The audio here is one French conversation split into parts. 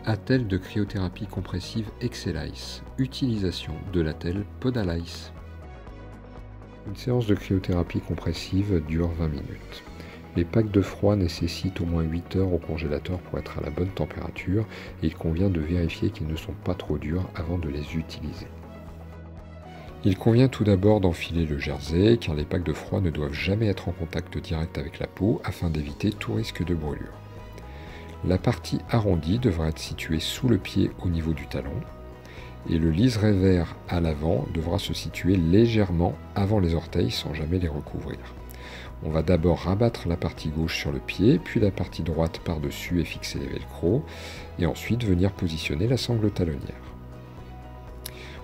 Attelle de cryothérapie compressive Excellice. Utilisation de l'attelle Podalice. Une séance de cryothérapie compressive dure 20 minutes. Les packs de froid nécessitent au moins 8 heures au congélateur pour être à la bonne température et il convient de vérifier qu'ils ne sont pas trop durs avant de les utiliser. Il convient tout d'abord d'enfiler le jersey car les packs de froid ne doivent jamais être en contact direct avec la peau afin d'éviter tout risque de brûlure. La partie arrondie devra être située sous le pied au niveau du talon et le liseré vert à l'avant devra se situer légèrement avant les orteils sans jamais les recouvrir. On va d'abord rabattre la partie gauche sur le pied, puis la partie droite par-dessus et fixer les velcro, et ensuite venir positionner la sangle talonnière.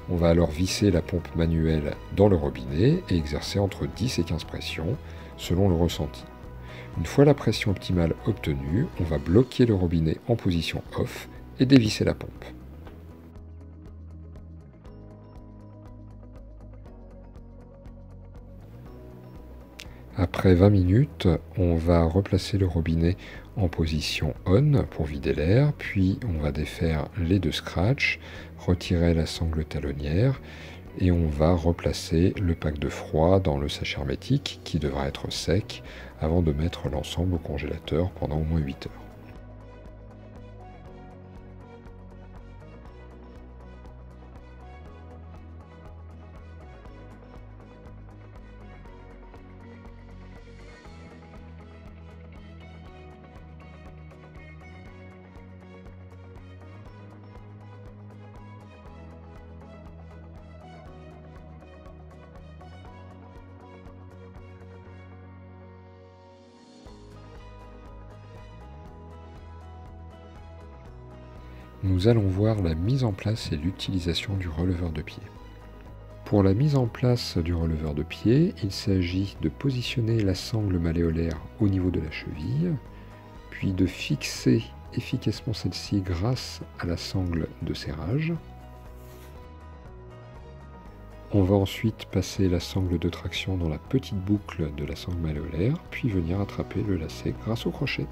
On va alors visser la pompe manuelle dans le robinet et exercer entre 10 et 15 pressions selon le ressenti. Une fois la pression optimale obtenue, on va bloquer le robinet en position off et dévisser la pompe. Après 20 minutes, on va replacer le robinet en position on pour vider l'air, puis on va défaire les deux scratchs, retirer la sangle talonnière et on va replacer le pack de froid dans le sachet hermétique qui devra être sec avant de mettre l'ensemble au congélateur pendant au moins 8 heures. Nous allons voir la mise en place et l'utilisation du releveur de pied. Pour la mise en place du releveur de pied, il s'agit de positionner la sangle malléolaire au niveau de la cheville, puis de fixer efficacement celle-ci grâce à la sangle de serrage. On va ensuite passer la sangle de traction dans la petite boucle de la sangle malléolaire, puis venir attraper le lacet grâce au crochet.